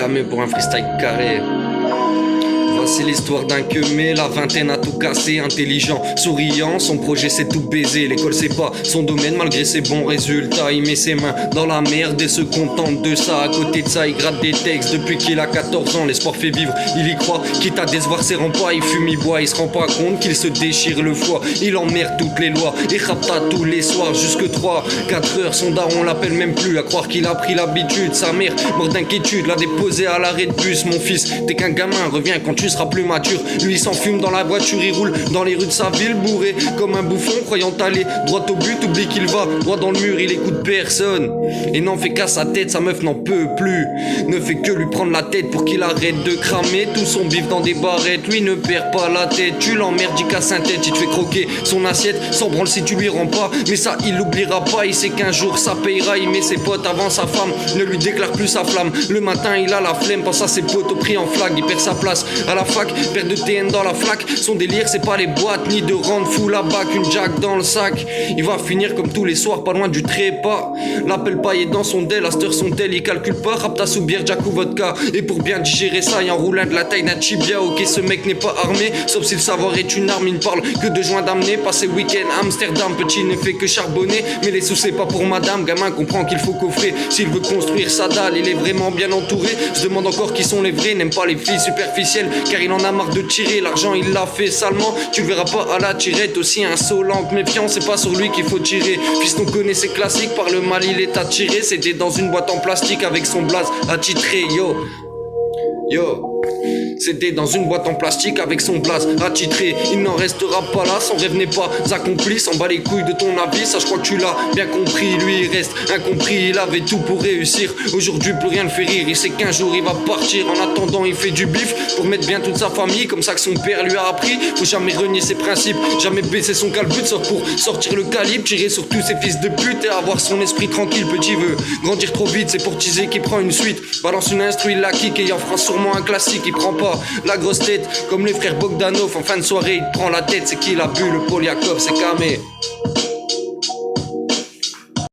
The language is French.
camé pour un freestyle carré. Voici l'histoire d'un queumé, la vingtaine a tout cassé, intelligent, souriant, son projet c'est tout baiser. L'école c'est pas son domaine malgré ses bons résultats. Il met ses mains dans la merde et se contente de ça. À côté de ça il gratte des textes depuis qu'il a 14 ans. L'espoir fait vivre, il y croit, quitte à décevoir ses remparts. Il fume, il boit, il se rend pas compte qu'il se déchire le foie. Il emmerde toutes les lois et rapta tous les soirs jusque 3-4 heures. Son daron l'appelle même plus, à croire qu'il a pris l'habitude. Sa mère, mort d'inquiétude, l'a déposé à l'arrêt de bus. Mon fils, t'es qu'un gamin, reviens quand tu seras plus mature. Lui il s'enfume dans la voiture, il roule dans les rues de sa ville bourré comme un bouffon croyant aller droit au but. Oublie qu'il va droit dans le mur, il écoute personne et n'en fait qu'à sa tête. Sa meuf n'en peut plus, ne fait que lui prendre la tête pour qu'il arrête de cramer tout son bif dans des barrettes. Lui ne perd pas la tête, tu l'emmerdes, il casse un tête, il te fait croquer son assiette sans branle si tu lui rends pas. Mais ça il l'oubliera pas, il sait qu'un jour ça payera. Il met ses potes avant sa femme, ne lui déclare plus sa flamme. Le matin il a la flemme, pense à ses potes au prix en flag. Il perd sa place à la fac, perd de TN dans la flaque. Son délire c'est pas les boîtes ni de rendre fou la bac, une jack dans le sac. Il va finir comme tous les soirs pas loin du trépas. L'appel paillé dans son del, à cette heure son tel il calcule pas. Rapta sous bière, jack ou vodka. Et pour bien digérer ça, il enroule un de la taille d'un chibia. Ok ce mec n'est pas armé, sauf si le savoir est une arme. Il ne parle que de joints d'amener, passer week-end Amsterdam. Petit ne fait que charbonner, mais les sous c'est pas pour madame. Gamin comprend qu'il faut coffrer s'il veut construire sa dalle. Il est vraiment bien entouré, se demande encore qui sont les vrais. N'aime pas les filles superficielles car il en a marre de tirer. L'argent il l'a fait salement, tu verras pas à la tirette. Aussi insolent que méfiant, c'est pas sur lui qu'il faut tirer. Fiston connaît ses classiques, par le mal il est attiré. C'était dans une boîte en plastique avec son blaze attitré. Yo c'était dans une boîte en plastique avec son blaze attitré. Il n'en restera pas là, son rêve n'est pas accompli. S'en bat les couilles de ton avis, ça je crois que tu l'as bien compris. Lui il reste incompris, il avait tout pour réussir. Aujourd'hui plus rien le fait rire, il sait qu'un jour il va partir. En attendant il fait du bif pour mettre bien toute sa famille, comme ça que son père lui a appris. Faut jamais renier ses principes, jamais baisser son calbut, sauf pour sortir le calibre, tirer sur tous ces fils de pute et avoir son esprit tranquille. Petit veut grandir trop vite, c'est pour teaser qu'il prend une suite. Balance une instru, il la kick et il en fera sûrement un classique. Il prend pas la grosse tête comme les frères Bogdanov. En fin de soirée il prend la tête, c'est qu'il a bu le Poliakov, c'est camé.